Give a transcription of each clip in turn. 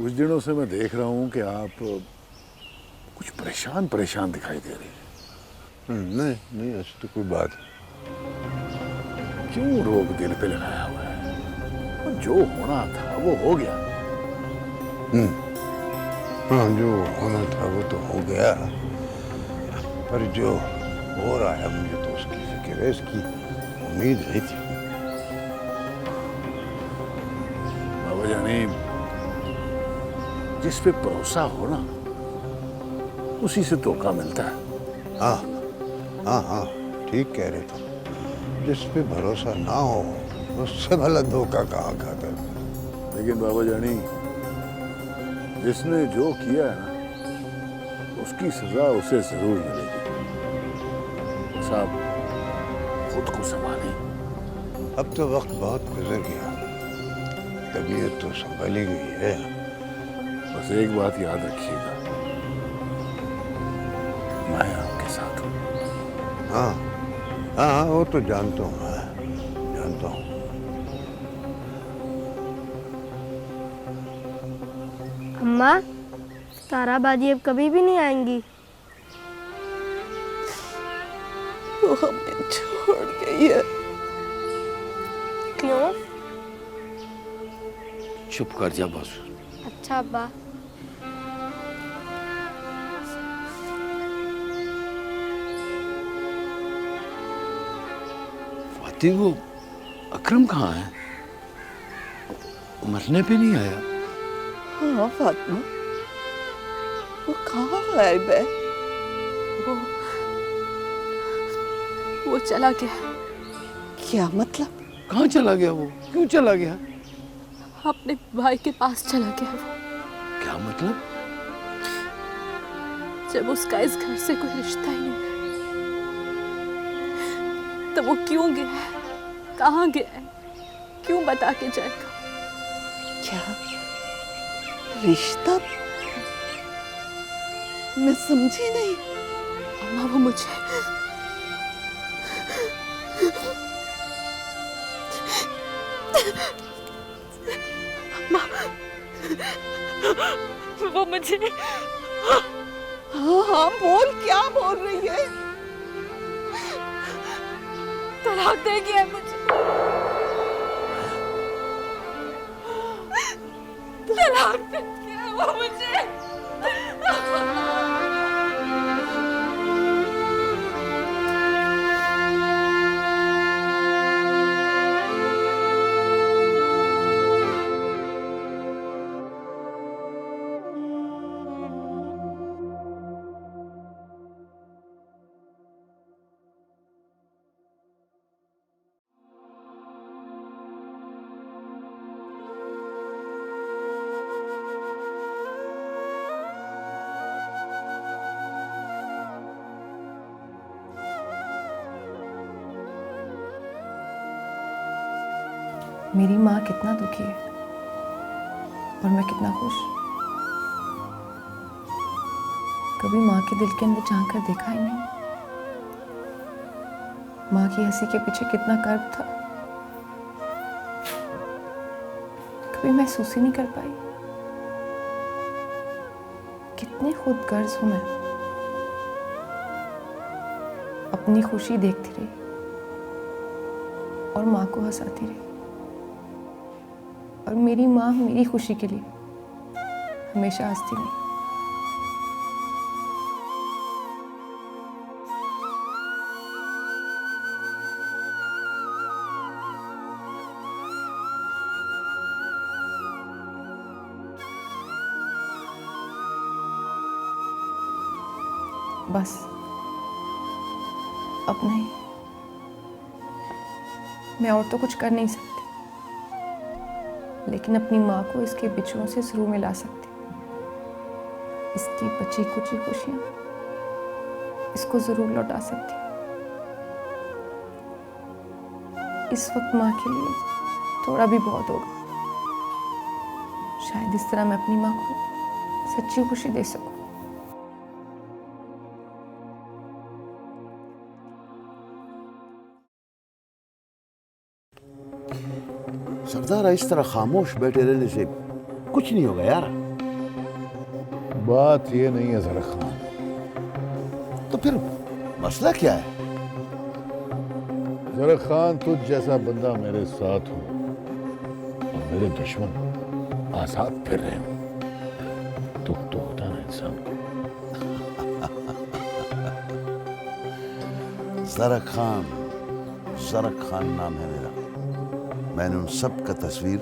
कुछ दिनों से मैं देख रहा हूँ कि आप कुछ परेशान परेशान दिखाई दे रही हैं। नहीं नहीं, ऐसी तो कोई बात क्यों रोग दिल पे लगाया हुआ है? और जो होना था वो हो गया। हाँ, जो होना था वो तो हो गया, पर जो हो रहा है मुझे तो उसकी फिक्र है, इसकी उम्मीद नहीं थी। बाबा जानी, जिस पे भरोसा हो ना उसी से धोखा मिलता है। हाँ हाँ हाँ, ठीक कह रहे थे। जिस पे भरोसा ना हो उससे भला धोखा कहाँ खाता है। लेकिन बाबा जानी, जिसने जो किया है ना उसकी सजा उसे जरूर मिलेगी। साहब, खुद को संभालें। अब तो वक्त बहुत गुजर गया, तबीयत तो संभली गई है। बस एक बात याद रखिएगा, मैं आपके साथ हूँ। हाँ हाँ हाँ, वो तो जानता हूँ, मैं जानता हूँ। अम्मा, ताराबाजी अब कभी भी नहीं आएंगी। वो हमें छोड़ गई है। क्यों? चुप कर जा बस। अच्छा अब्बा। फाती, वो अकरम कहाँ है? मरने पे नहीं आया? हाँ फातिमा, वो कहाँ गायब है? वो चला गया। क्या मतलब? कहाँ चला गया वो? क्यों चला गया? अपने भाई के पास चला गया वो। क्या मतलब? जब उसका इस घर से कोई रिश्ता ही नहीं है तो वो क्यों गया है, कहाँ गया है, क्यों बता के जाएगा? क्या रिश्ता? मैं समझी नहीं। अम्मा, वो मुझे अम्मा, वो मुझे हाँ हाँ, बोल, क्या बोल रही है? तलाक देगी है मुझे। तलाक देगी है वो मुझे। मेरी माँ कितना दुखी है और मैं कितना खुश। कभी माँ के दिल के अंदर झांक कर देखा ही नहीं। माँ की हंसी के पीछे कितना कर्ब था, कभी महसूस ही नहीं कर पाई। कितनी खुदगर्ज हूं मैं। अपनी खुशी देखती रही और माँ को हंसाती रही, और मेरी माँ मेरी खुशी के लिए हमेशा हंसती रही। बस अब नहीं, मैं और तो कुछ कर नहीं सकती, लेकिन अपनी माँ को इसके बिछड़ों से जरूर मिला सकती। इसकी बची कुची खुशियां इसको जरूर लौटा सकती। इस वक्त माँ के लिए थोड़ा भी बहुत होगा। शायद इस तरह मैं अपनी माँ को सच्ची खुशी दे सकूं। सरदार, इस तरह खामोश बैठे रहने से कुछ नहीं होगा यार। बात ये नहीं है जरा खान। तो फिर मसला क्या है? जरा खान, तुझ जैसा बंदा मेरे साथ हो और मेरे दुश्मन आजाद फिर रहे हो, दुख तो होता ना इंसान को। जरा खान नाम है मेरा। मैंने उन सब का तस्वीर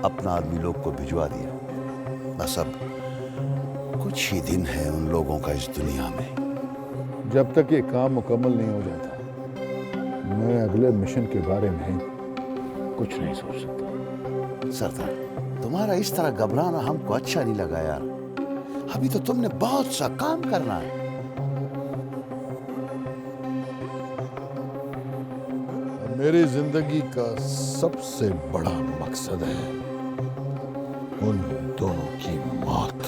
अपना आदमी लोग को भिजवा दिया। बस अब कुछ ही दिन है उन लोगों का इस दुनिया में। जब तक ये काम मुकम्मल नहीं हो जाता, मैं अगले मिशन के बारे में कुछ नहीं सोच सकता। सरदार, तुम्हारा इस तरह घबराना हमको अच्छा नहीं लगा यार। अभी तो तुमने बहुत सा काम करना है। मेरी जिंदगी का सबसे बड़ा मकसद है उन दोनों की मौत।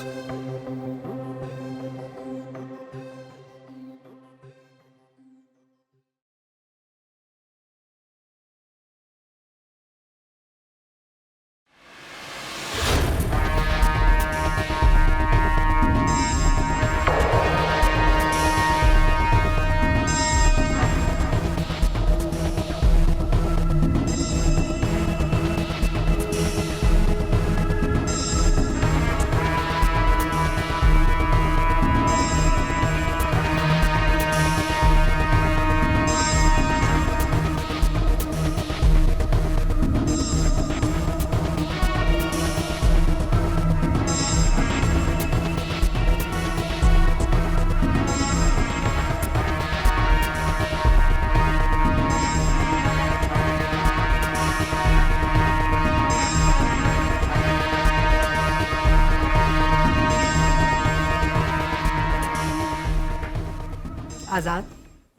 आज़ाद,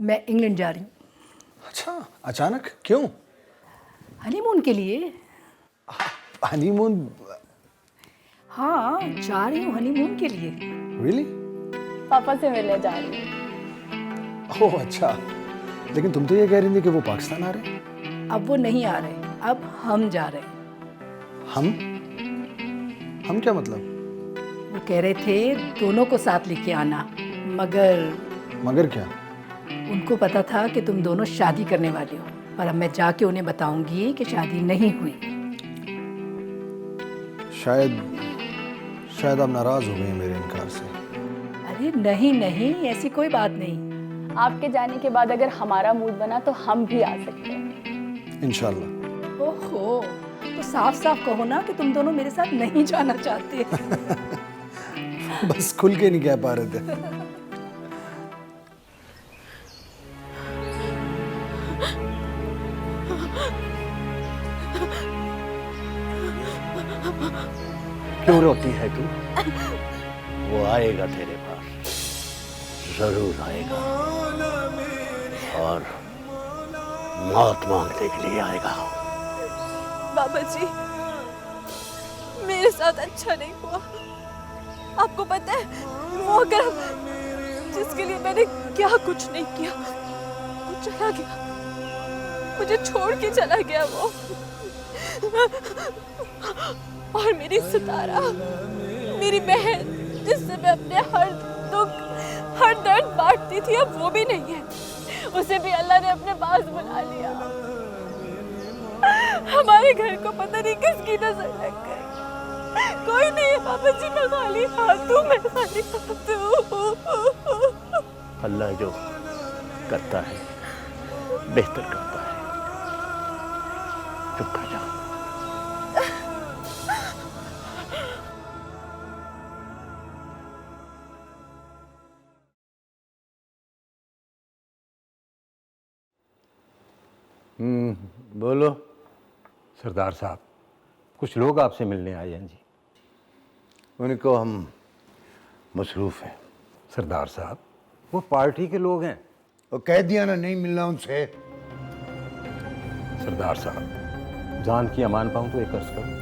मैं इंग्लैंड जा रही हूँ। अच्छा, अचानक क्यों? हनीमून के लिए। हनीमून? हाँ, जा रही हूँ हनीमून के लिए। रियली? पापा से मिलने जा रही हूँ। ओह अच्छा, लेकिन तुम तो ये कह रही थी कि वो पाकिस्तान आ रहे हैं। अब वो नहीं आ रहे, अब हम जा रहे हैं। हम क्या मतलब? वो कह रहे थे दोनों को साथ लेके आना, मगर क्या? उनको पता था कि तुम दोनों शादी करने वाले हो, पर अब मैं जाके उन्हें बताऊंगी कि शादी नहीं हुई। शायद आप नाराज हो गए हैं मेरे इनकार से। अरे नहीं, ऐसी कोई बात नहीं। आपके जाने के बाद अगर हमारा मूड बना तो हम भी आ सकते हैं। इंशाल्लाह। ओहो, तो साफ साफ कहो ना कि तुम दोनों मेरे साथ नहीं जाना चाहते। बस खुल के नहीं कह पा रहे थे। क्यों रोती है तू? वो आएगा तेरे पास, जरूर आएगा, और मौत मांगने के लिए आएगा। बाबा जी, मेरे साथ अच्छा नहीं हुआ। आपको पता है, वो अगर जिसके लिए मैंने क्या कुछ नहीं किया, वो चला गया, मुझे छोड़ के चला गया वो। और मेरी सितारा, मेरी बहन, जिससे मैं अपने हर दुख, हर दर्द बांटती थी, अब वो भी नहीं है। उसे भी अल्लाह ने अपने पास बुला लिया। हमारे घर को पता नहीं किसकी नजर लग गई। कोई नहीं है पापा जी, मैं खाली हाथ हूँ, मैं खाली हाथ हूँ। अल्लाह जो करता है बेहतर करता है। चुप कर जा। बोलो। सरदार साहब, कुछ लोग आपसे मिलने आए हैं जी। उनको हम मसरूफ हैं। सरदार साहब, वो पार्टी के लोग हैं। वो कह दिया ना, नहीं मिलना उनसे। सरदार साहब, जान की अमान पाऊं तो एक अर्ज करूं।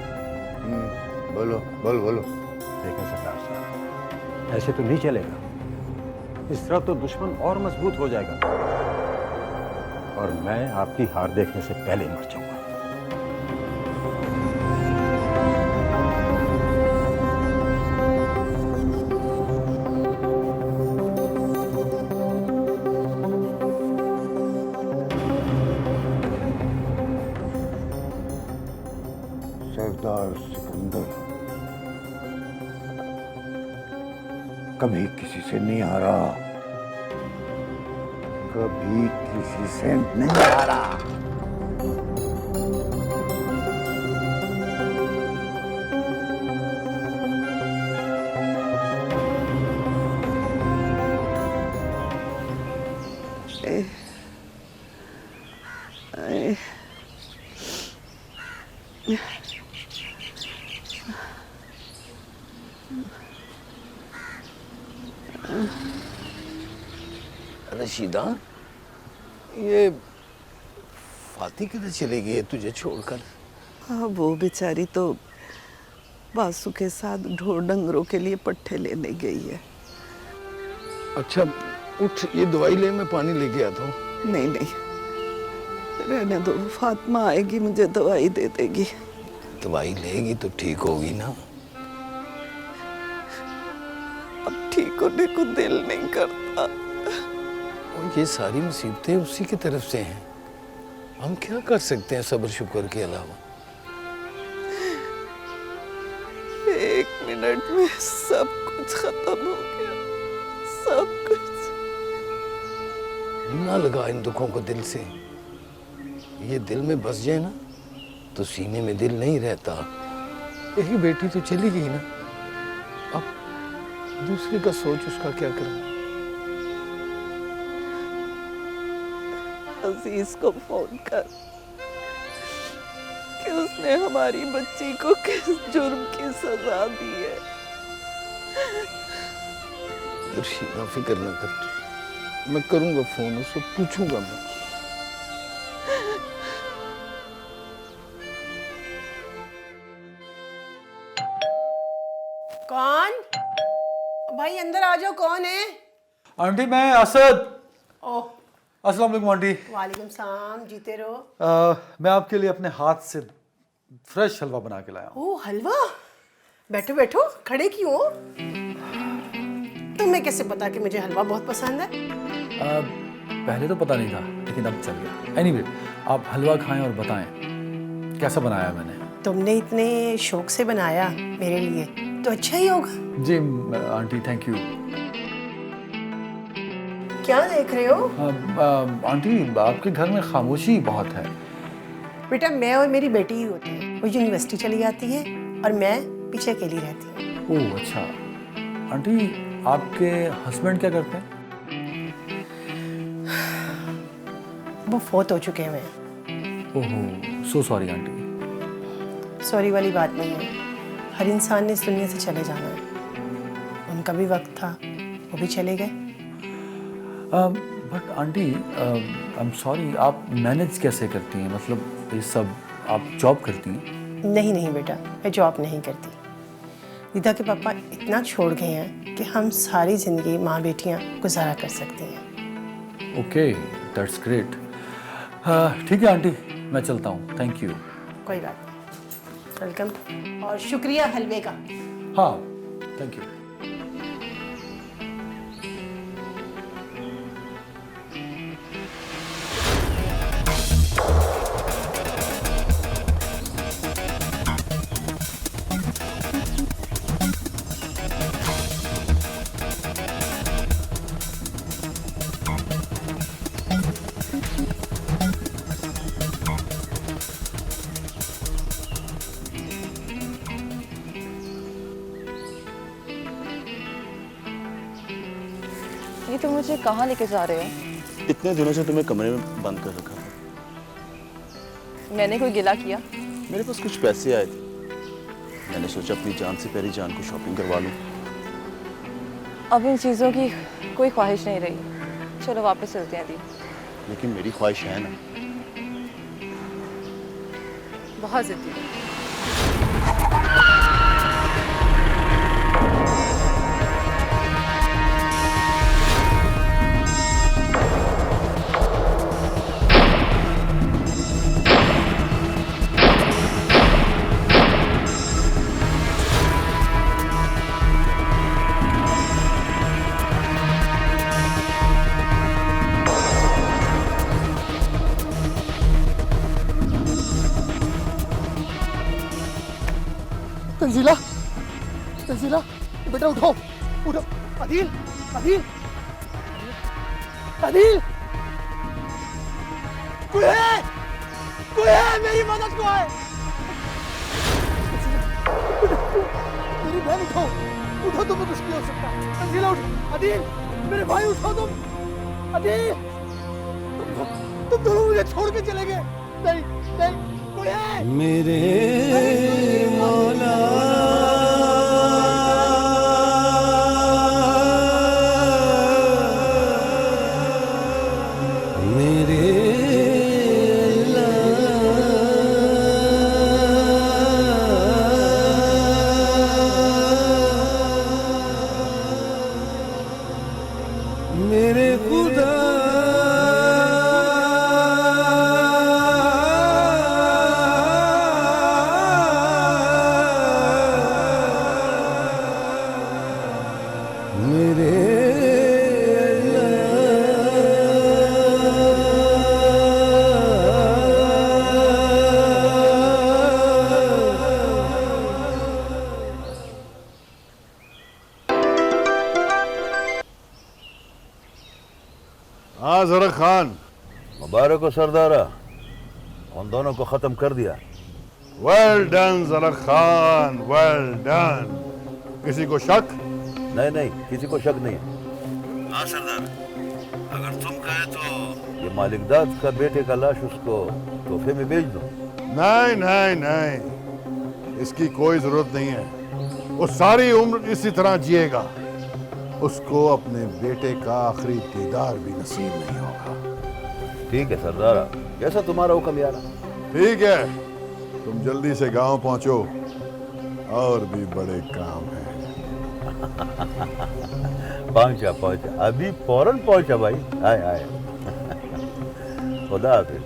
बोलो। देखें सरदार साहब, ऐसे तो नहीं चलेगा। इस तरह तो दुश्मन और मजबूत हो जाएगा और मैं आपकी हार देखने से पहले मर जाऊंगा। कभी किसी से नहीं हारा, कभी किसी से नहीं हारा। रशीदा, ये फाती किधर चली गई है तुझे छोड़कर? हाँ, वो बेचारी तो बासु के साथ ढोर डंगरों के लिए पट्ठे लेने गई है। अच्छा उठ, ये दवाई ले, मैं पानी लेके आता हूँ। नहीं नहीं, रहने दो, फातिमा आएगी मुझे दवाई दे देगी। दवाई लेगी तो ठीक होगी ना? अब ठीक होने को दिल नहीं करता। और ये सारी मुसीबतें उसी की तरफ से हैं, हम क्या कर सकते हैं सब्र शुक्र के अलावा? 1 मिनट में सब कुछ खत्म हो गया, सब कुछ। ना लगा इन दुखों को दिल से, ये दिल में बस जाए ना तो सीने में दिल नहीं रहता। एक बेटी तो चली गई ना, अब दूसरे का सोच उसका क्या करूं? अजीज को फोन कर कि उसने हमारी बच्ची को किस जुर्म की सजा दी है। रशीदा फिक्र न कर, मैं करूंगा फोन, उसको पूछूंगा मैं। कौन? भाई अंदर आ जाओ, कौन है? आंटी मैं असद। ओह, अस्सलाम वालेकुम आंटी। वालेकुम सलाम, जीते रहो। मैं आपके लिए अपने हाथ से फ्रेश हलवा बना के लाया हूँ। ओह हलवा, बैठो बैठो, खड़े क्यों हो? तुम्हें कैसे पता कि मुझे हलवा बहुत पसंद है? पहले तो पता नहीं था, लेकिन अब चल गया। एनीवे, आप हलवा खाएं और बताएं कैसा बनाया मैंने। तुमने इतने शौक से बनाया मेरे लिए तो अच्छा ही होगा। जी आंटी, थैंक यू। क्या देख रहे हो? आंटी आपके घर में खामोशी बहुत है। बेटा मैं और मेरी बेटी ही होते हैं, वो यूनिवर्सिटी चली जाती है और मैं पीछे अकेली रहती हूँ। ओह अच्छा। आंटी आपके हस्बैंड क्या करते हैं? वो फौत हो चुके हैं। ओह सो सॉरी आंटी। सॉरी वाली बात नहीं है, हर इंसान ने इस दुनिया से चले जाना है। उनका भी वक्त था, वो भी चले गए। But aunty I am sorry, आप मैनेज कैसे करती हैं? मतलब ये सब आप जॉब करती हैं? नहीं नहीं बेटा, मैं जॉब नहीं करती। दीदा के पापा इतना छोड़ गए हैं कि हम सारी ज़िंदगी माँ बेटियाँ गुजारा कर सकती हैं। Okay, that's great. ठीक है आंटी, मैं चलता हूँ। Thank you. कोई बात नहीं, वेलकम और शुक्रिया हलवे का। हाँ, थैंक यू। ये तो मुझे कहाँ लेके जा रहे हो? इतने दिनों से तुम्हें कमरे में बंद कर रखा था। मैंने कोई गिला किया? मेरे पास कुछ पैसे आए थे, मैंने सोचा अपनी जान से प्यारी जान को शॉपिंग करवा लूं। अब इन चीज़ों की कोई ख्वाहिश नहीं रही। चलो वापस चलते हैं दी। लेकिन मेरी ख्वाहिश है ना। बहुत जिद्दी। तंजीला, तंजीला बेटा उठो, उठो। अदील अदील अदील कोई है मेरी मदद को है। मेरी बहन उठाओ उठो, तुम्हें कुछ नहीं हो सकता। तंजीला उठ, अदील मेरे भाई उठो तुम। अदील तुम दोनों मुझे छोड़ के चले गए। नहीं नहीं कोई है मेरे मौला। हाँ जरा खान, मुबारक हो सरदारा, उन दोनों को खत्म कर दिया। वेल डन जरा खान, वेल डन। किसी को शक? नहीं नहीं, किसी को शक नहीं। हाँ सरदार, अगर तुम कहे तो ये मालिकदाद का बेटे का लाश उसको तोहफे में भेज दो। नहीं नहीं नहीं, इसकी कोई जरूरत नहीं है। वो सारी उम्र इसी तरह जिएगा, उसको अपने बेटे का आखिरी दीदार भी नसीब नहीं होगा। ठीक है सरदारा, कैसा तुम्हारा हुक्म यार। ठीक है, तुम जल्दी से गांव पहुंचो, और भी बड़े काम हैं। पहुंचा पहुंचा, अभी फौरन पहुंचा भाई। आए आए। खुदा हाफिज।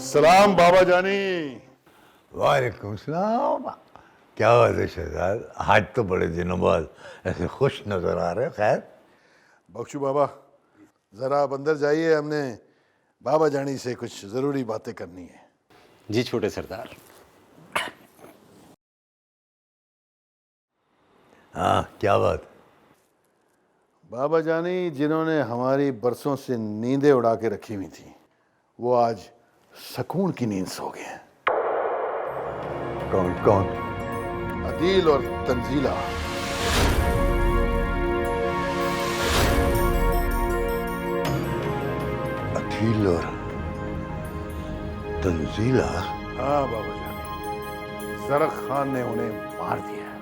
सलाम बाबा जानी। वालेकुम सलाम। क्या बात है शहजाद, आज तो बड़े दिनों बाद ऐसे खुश नजर आ रहे। खैर बख्शू बाबा, जरा आप अंदर जाइए, हमने बाबा जानी से कुछ जरूरी बातें करनी है। जी छोटे सरदार। हाँ क्या बात। बाबा जानी, जिन्होंने हमारी बरसों से नींदें उड़ा के रखी हुई थी, वो आज सुकून की नींद सो गए हैं। कौन कौन? अदील और तंजीला। अदील और तंजीला? हाँ बाबा जानी, जरक खान ने उन्हें मार दिया है,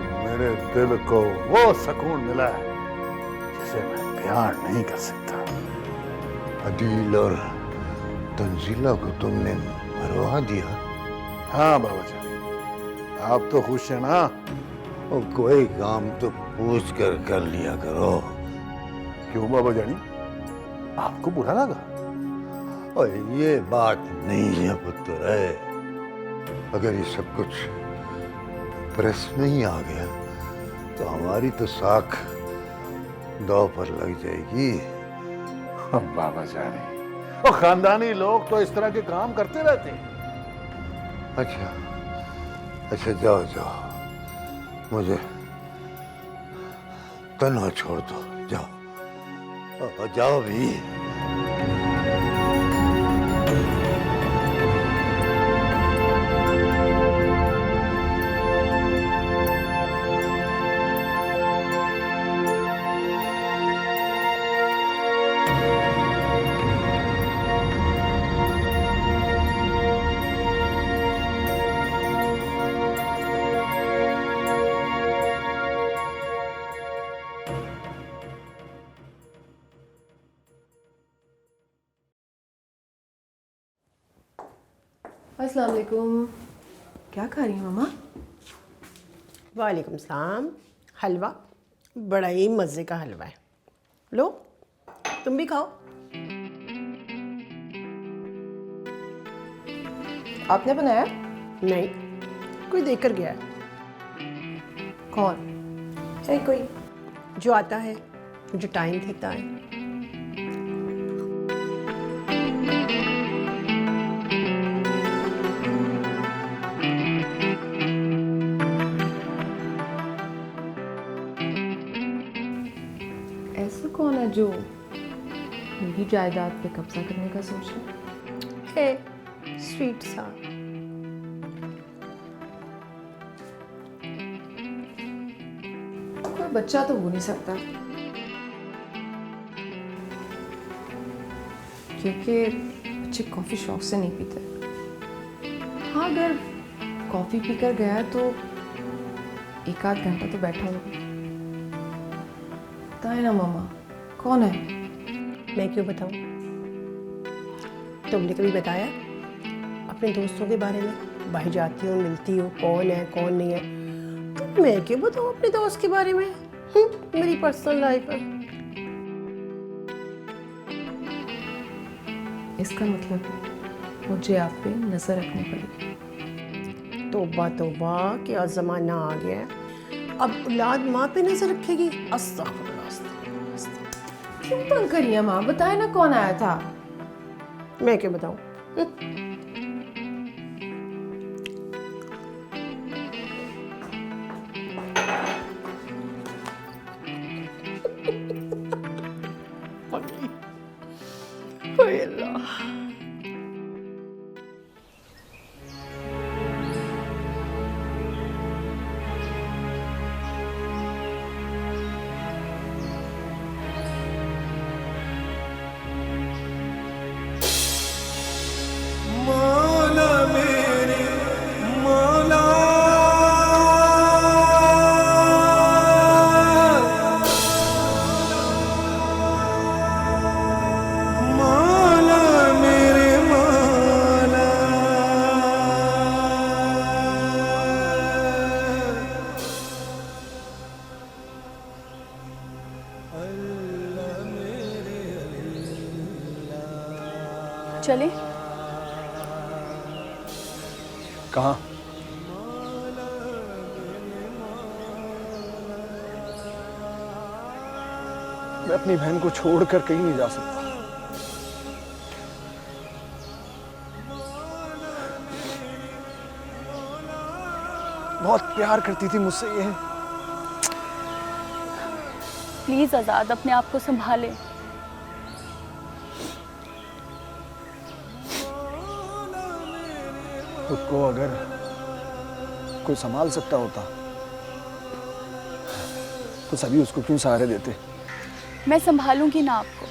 और मेरे दिल को वो सुकून मिला है जिसे मैं बयान नहीं कर सकता। अदील और तंजीला को तुमने मरवा दिया? हाँ बाबा जानी, आप तो खुश हैं ना? और कोई काम तो पूछ कर लिया करो। क्यों बाबा जानी, आपको बुरा लगा? और ये बात नहीं है पुत्र है, अगर ये सब कुछ प्रेस में ही आ गया तो हमारी तो साख दांव पर लग जाएगी। बाबा जाने, और खानदानी लोग तो इस तरह के काम करते रहते हैं। अच्छा अच्छा, जाओ जाओ, मुझे तन्हा छोड़ दो, जाओ जाओ भी। अस्सलाम वालेकुम। क्या खा रही हैं मम्मा? वालेकुम सलाम। हलवा, बड़ा ही मज़े का हलवा है, लो तुम भी खाओ। आपने बनाया? नहीं, कोई देकर गया है। कौन? चाहे कोई जो आता है, जो टाइम देता है। ऐसा कौन है जो मेरी जायदाद पे कब्जा करने का सोच रहा है? स्वीट सा। कोई बच्चा तो हो नहीं सकता, क्योंकि बच्चे कॉफी शौक से नहीं पीते। हाँ, अगर कॉफी पीकर गया तो एक आध घंटा तो बैठा होगा। बताए ना मामा, कौन है? मैं क्यों बताऊं? तुमने कभी बताया अपने दोस्तों के बारे में? बाहर जाती हो, मिलती हो, कौन है कौन नहीं है, तो मैं क्यों बताऊं अपने दोस्त के बारे में? मेरी पर्सनल लाइफ है। इसका मतलब मुझे आप पे नजर रखनी पड़ेगी। तौबा तौबा, क्या जमाना आ गया है। अब औलाद माँ पे नजर रखेगी? अस्तगफुरुल्लाह, अस्तगफुरुल्लाह। क्यों तंग करी है माँ? बताए ना कौन आया था? मैं क्यों बताऊं? ओए अल्लाह। मौला मेरे मौला, मौला मेरे मौला। चले? कहाँ? मैं अपनी बहन को छोड़कर कहीं नहीं जा सकता। बहुत प्यार करती थी मुझसे ये। प्लीज आजाद, अपने आप को संभालें। खुद को अगर कोई संभाल सकता होता तो सभी उसको क्यों सहारे देते? मैं संभालूंगी ना आपको।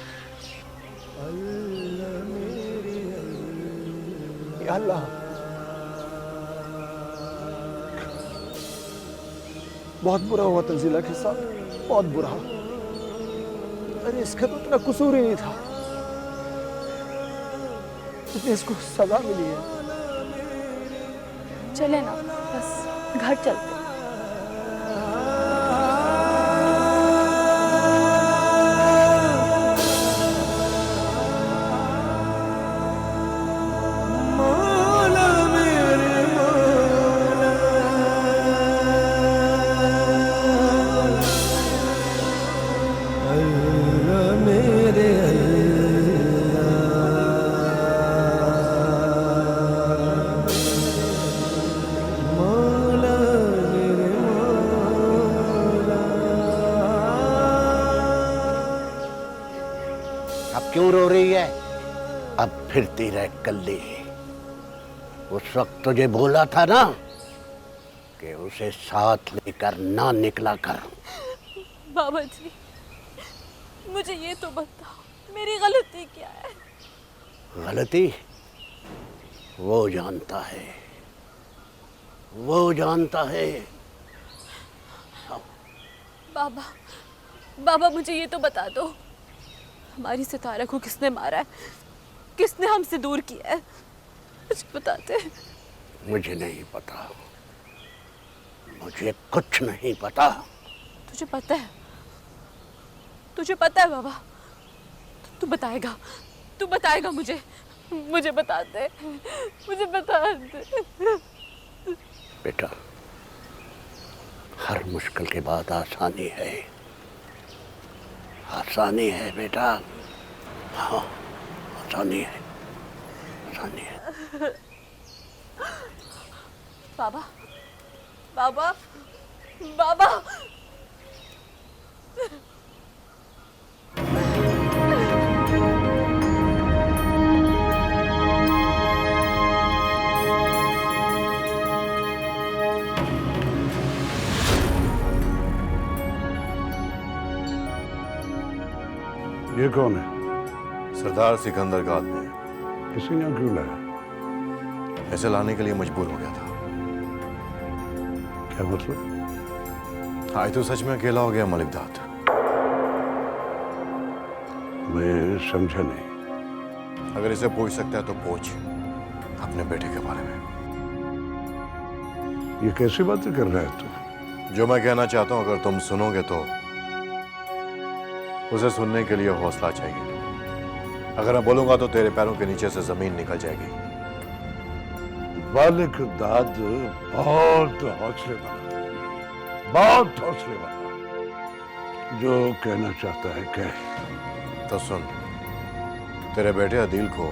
या अल्लाह, बहुत बुरा हुआ तंजीला के साथ, बहुत बुरा। अरे इसका तो इतना कसूर ही नहीं था, इतनी इसको सजा मिली है। चले ना, बस घर चलते। मौला मेरे मौला, अल्लाह मेरे क्यों रो रही है? अब फिरती रह कल्ली। उस वक्त तुझे बोला था ना कि उसे साथ लेकर ना निकला कर। बाबा जी, मुझे ये तो बताओ, मेरी गलती क्या है? गलती वो जानता है, वो जानता है। बाबा, बाबा मुझे ये तो बता दो, हमारी सितारा को किसने मारा है? किसने हमसे दूर किया है? मुझे बताते। मुझे नहीं पता, मुझे कुछ नहीं पता। तुझे पता है? तुझे पता है बाबा? तू बताएगा, तू बताएगा मुझे? मुझे बता दे, मुझे बता दे। बेटा, हर मुश्किल के बाद आसानी है, आसानी है बेटा। हाँ, आसानी है, आसानी है। बाबा, बाबा, बाबा। ये कौन है? सरदार सिकंदर का आदमी है। किसी ने क्यों लाया? ऐसे लाने के लिए मजबूर हो गया था। क्या मतलब? आज तो सच में अकेला हो गया मलिक दाद। मैं समझा नहीं। अगर इसे पूछ सकता है तो पूछ अपने बेटे के बारे में। ये कैसी बातें कर रहा है तू? जो मैं कहना चाहता हूं अगर तुम सुनोगे तो उसे सुनने के लिए हौसला चाहिए। अगर मैं बोलूंगा तो तेरे पैरों के नीचे से जमीन निकल जाएगी। मालिक दाद बहुत हौसले वाला, बहुत हौसले वाला। जो कहना चाहता है कह। तो सुन, तेरे बेटे अदील को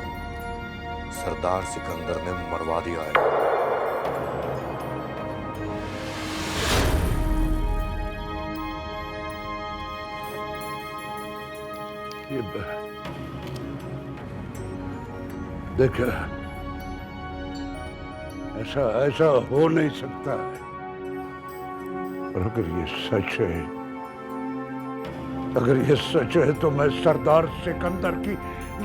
सरदार सिकंदर ने मरवा दिया है। ये देख, ऐसा हो नहीं सकता है। और अगर ये सच है, अगर ये सच है तो मैं सरदार सिकंदर की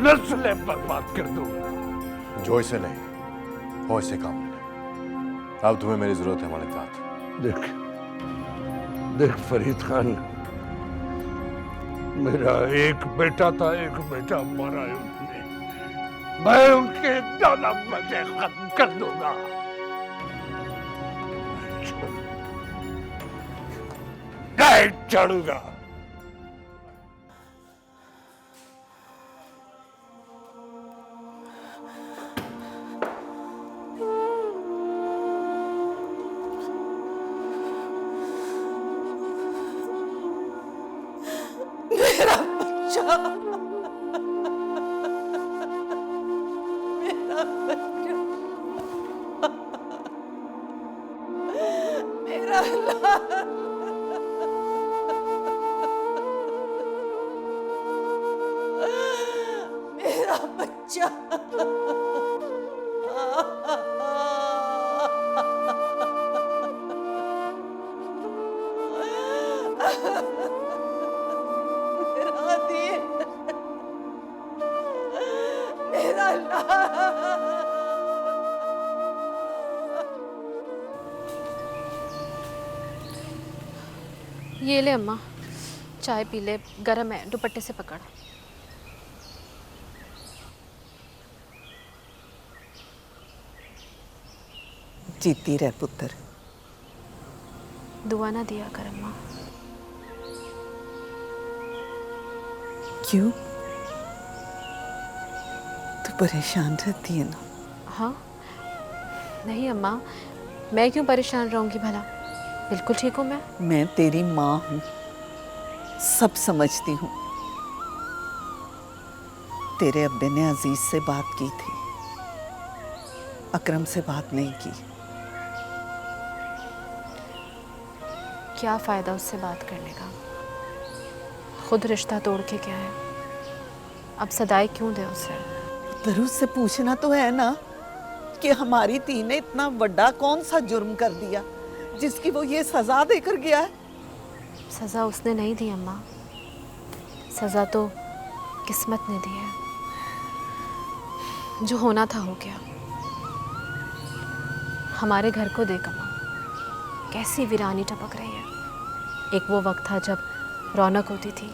नस्लें बर्बाद कर दूंगा। जो इसे नहीं हो इसे काम लेने। अब तुम्हें मेरी जरूरत है मलिक दाद। देख फरीद खान, मेरा एक बेटा था, एक बेटा मारा है उन्होंने। मैं उनके दोनों मजे खत्म कर दूंगा। नहीं चढ़ूंगा। मेरा बच्चा, मेरा बच्चा, मेरा लाल, मेरा बच्चा। मेरा दिल, मेरा लाल। ये ले अम्मा, चाय पी ले, गरम है, दुपट्टे से पकड़। जीती रह पुत्र। दुआ ना दिया कर अम्मा। क्यों? तू परेशान रहती है ना? हाँ, नहीं अम्मा, मैं क्यों परेशान रहूंगी भला? बिल्कुल ठीक हूँ मैं। मैं तेरी माँ हूँ, सब समझती हूँ। तेरे अब्बे ने अजीज से बात की थी, अकरम से बात नहीं की। क्या फ़ायदा उससे बात करने का? खुद रिश्ता तोड़ के क्या है? अब सदाई क्यों दे उसे? दरूद से पूछना तो है ना कि हमारी धी ने इतना बड़ा कौन सा जुर्म कर दिया जिसकी वो ये सजा देकर गया है? सज़ा उसने नहीं दी अम्मा, सज़ा तो किस्मत ने दी है। जो होना था हो गया। हमारे घर को देख अम्मा, कैसी वीरानी टपक रही है। एक वो वक्त था जब रौनक होती थी,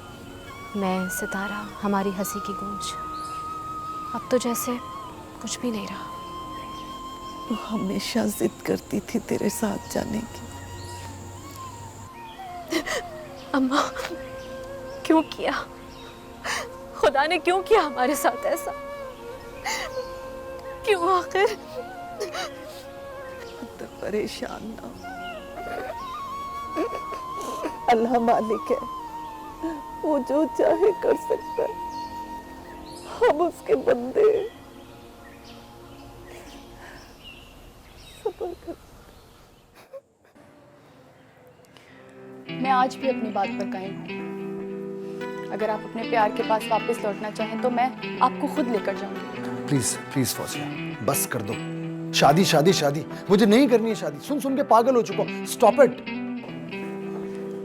मैं, सितारा, हमारी हंसी की गूंज। अब तो जैसे कुछ भी नहीं रहा। वो हमेशा जिद करती थी तेरे साथ जाने की। अम्मा, क्यों किया? खुदा ने क्यों किया हमारे साथ ऐसा? क्यों आखिर? तो परेशान ना हो। अल्लाह मालिक है, वो जो चाहे कर सकता है, हम उसके बंदे हैं। सब्र कर। मैं आज भी अपनी बात पर कायम हूँ। अगर आप अपने प्यार के पास वापस लौटना चाहें तो मैं आपको खुद लेकर जाऊंगी। प्लीज प्लीज फौजिया, बस कर दो। शादी शादी शादी, मुझे नहीं करनी है शादी। सुन सुन के पागल हो चुका हूं। Stop it.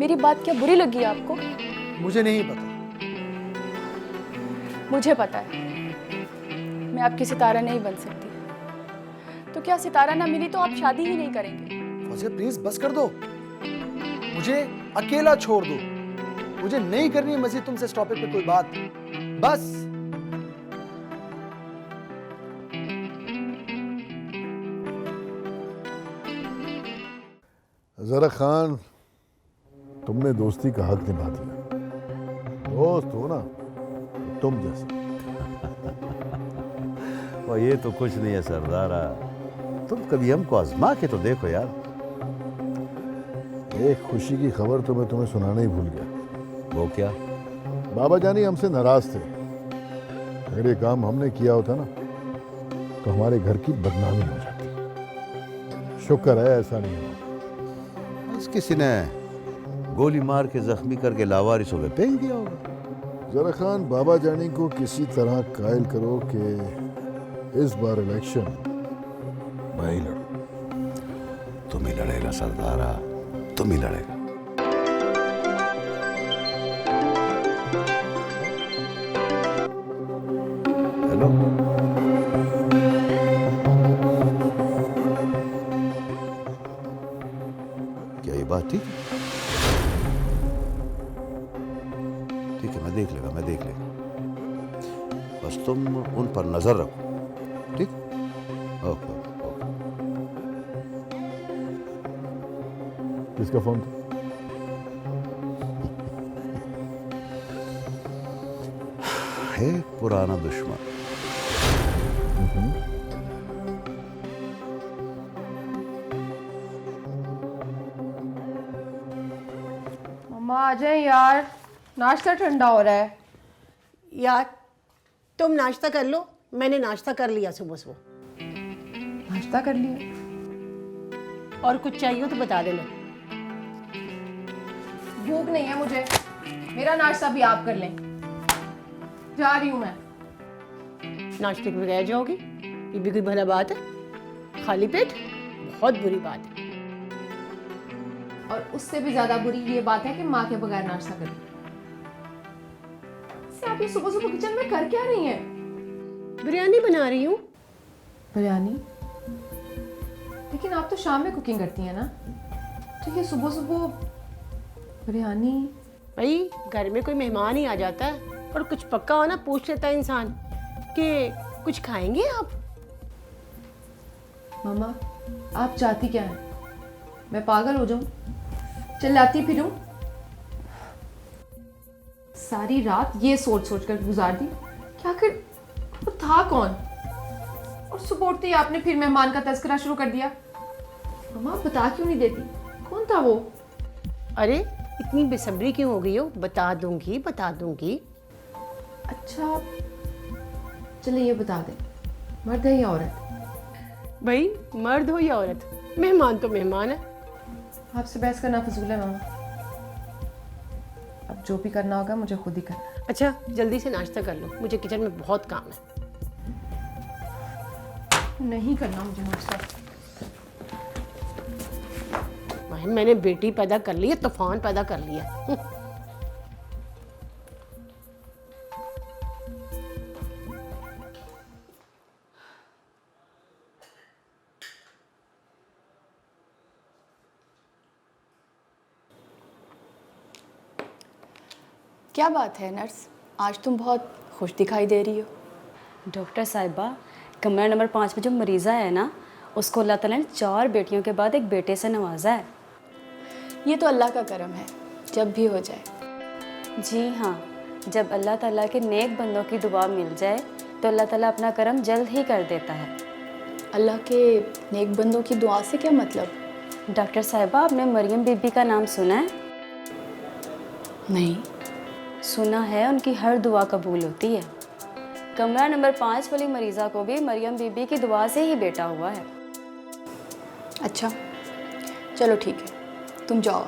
मेरी बात क्या बुरी लगी आपको? मुझे नहीं पता। मुझे पता है। मैं आपकी सितारा नहीं बन सकती। तो क्या सितारा ना मिली तो आप शादी ही नहीं करेंगे? फौजिया प्लीज बस कर दो, मुझे अकेला छोड़ दो। मुझे नहीं करनी है मजीद तुमसे स्टॉप इट पे कोई बात। बस। जरा खान, तुमने दोस्ती का हक निभा दिया। दोस्त हो ना तुम जैसा। और ये तो कुछ नहीं है सरदारा, तुम कभी हमको आजमा के तो देखो यार। एक खुशी की खबर तो मैं तुम्हें सुनाना ही भूल गया। वो क्या? बाबा जानी हमसे नाराज थे। अगर ये काम हमने किया होता ना तो हमारे घर की बदनामी हो जाती। शुक्र है ऐसा नहीं हुआ। किसी ने गोली मार के जख्मी करके लावारिसों में फेंक दिया होगा। जरा खान, बाबा जानी को किसी तरह कायल करो कि इस बार इलेक्शन मैं ही लड़ूं। तुम ही लड़ेगा सरदारा, तुम ही लड़ेगा। हेलो, क्या ये बात ठीक है? ठीक है, मैं देख लेगा। बस तुम उन पर नजर रखो, ठीक? ओके। किसका फोन था? एक पुराना दुश्मन। मम्मा आ जाए यार, नाश्ता ठंडा हो रहा है। यार तुम नाश्ता कर लो, मैंने नाश्ता कर लिया सुबह सुबह। नाश्ता कर लिया? और कुछ चाहिए तो बता देना। भूख नहीं है मुझे, मेरा नाश्ता भी आप कर लें। जा रही हूँ मैं। नाश्ते के बगैर जाओगी? ये भी कोई भला बात है? खाली पेट बहुत बुरी बात है। और उससे भी ज्यादा बुरी ये बात है कि माँ के बगैर नाश्ता करें। आप ये सुबह सुबह किचन में कर क्या रही हैं? बिरयानी बना रही हूँ। बिरयानी? लेकिन आप तो शाम में कुकिंग करती हैं ना, तो ये सुबह सुबह बिरयानी? भाई घर में कोई मेहमान ही आ जाता है और कुछ पक्का हो ना पूछ लेता है इंसान कि कुछ खाएंगे आप। मामा आप चाहती क्या हैं? मैं पागल हो जाऊं, चिल्लाती फिरूं? सारी रात ये सोच सोच कर गुजार दी कि आखिर वो था कौन, और सुबह उठते ही आपने फिर मेहमान का तस्करा शुरू कर दिया। मामा बता क्यों नहीं देती, कौन था वो? अरे इतनी बेसब्री क्यों हो गई हो? बता दूंगी। अच्छा चलिए ये बता दे, मर्द है या औरत? भाई मर्द हो या औरत, मेहमान तो मेहमान है। आपसे बहस करना फजूल है मामा। अब जो भी करना होगा मुझे खुद ही करना। अच्छा जल्दी से नाश्ता कर लो, मुझे किचन में बहुत काम है। नहीं करना मुझे नाश्ता। भाई मैंने बेटी पैदा कर ली है, तूफान पैदा कर लिया। क्या बात है नर्स, आज तुम बहुत खुश दिखाई दे रही हो। डॉक्टर साहिबा, कमरा नंबर 5 में जो मरीज़ा है ना, उसको अल्लाह ताला ने 4 बेटियों के बाद एक बेटे से नवाजा है। ये तो अल्लाह का करम है, जब भी हो जाए। जी हाँ, जब अल्लाह ताला के नेक बंदों की दुआ मिल जाए तो अल्लाह ताला अपना करम जल्द ही कर देता है। अल्लाह के नेक बंदों की दुआ से क्या मतलब? डॉक्टर साहिबा, आपने मरियम बीबी का नाम सुना है? नहीं। सुना है उनकी हर दुआ कबूल होती है। कमरा नंबर 5 वाली मरीज़ा को भी मरियम बीबी की दुआ से ही बेटा हुआ है। अच्छा, चलो ठीक है, तुम जाओ।